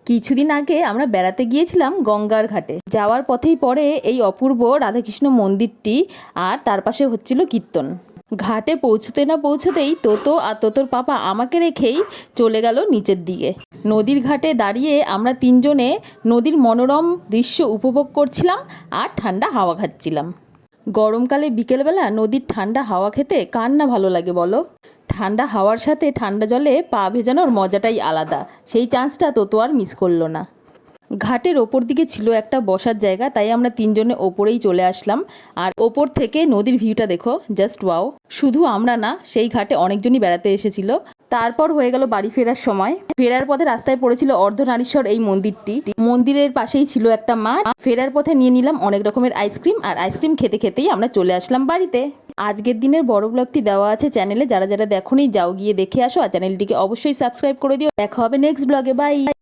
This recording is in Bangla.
কিছুদিন আগে আমরা বেড়াতে গিয়েছিলাম গঙ্গার ঘাটে। যাওয়ার পথেই পড়ে এই অপূর্ব রাধাকৃষ্ণ মন্দিরটি, আর তার পাশে হচ্ছিল কীর্তন। ঘাটে পৌঁছতে না পৌঁছতেই তোতো আর তোতোর পাপা আমাকে রেখেই চলে গেল নিচের দিকে। নদীর ঘাটে দাঁড়িয়ে আমরা তিনজনে নদীর মনোরম দৃশ্য উপভোগ করছিলাম আর ঠান্ডা হাওয়া খাচ্ছিলাম। গরমকালে বিকেলবেলা নদীর ঠান্ডা হাওয়া খেতে কার না ভালো লাগে বলো। ঠান্ডা হাওয়ার সাথে ঠান্ডা জলে পা ভেজানোর মজাটাই আলাদা। সেই চান্সটা তোতো আর মিস করলো না। ঘাটের ওপর দিকে ছিল একটা বসার জায়গা, তাই আমরা তিনজনে ওপরেই চলে আসলাম। আর ওপর থেকে নদীর ভিউটা দেখো, জাস্ট ওয়াও। শুধু আমরা না, সেই ঘাটে অনেকজনই বেড়াতে এসেছিল। তারপর হয়ে গেল বাড়ি ফেরার সময়। ফেরার পথে রাস্তায় পড়েছিল অর্ধনারীশ্বর এই মন্দিরটি। মন্দিরের পাশেই ছিল একটা মাঠ। ফেরার পথে নিয়ে নিলাম অনেক রকমের আইসক্রিম, আর আইসক্রিম খেতে খেতেই আমরা চলে আসলাম বাড়িতে। আজকের দিনের বড় ব্লগটি দেওয়া আছে চ্যানেলে, যারা যারা দেখোনি যাও গিয়ে দেখে আসো, আর চ্যানেলটিকে অবশ্যই সাবস্ক্রাইব করে দিও। দেখা হবে নেক্সট ব্লগে, বাই।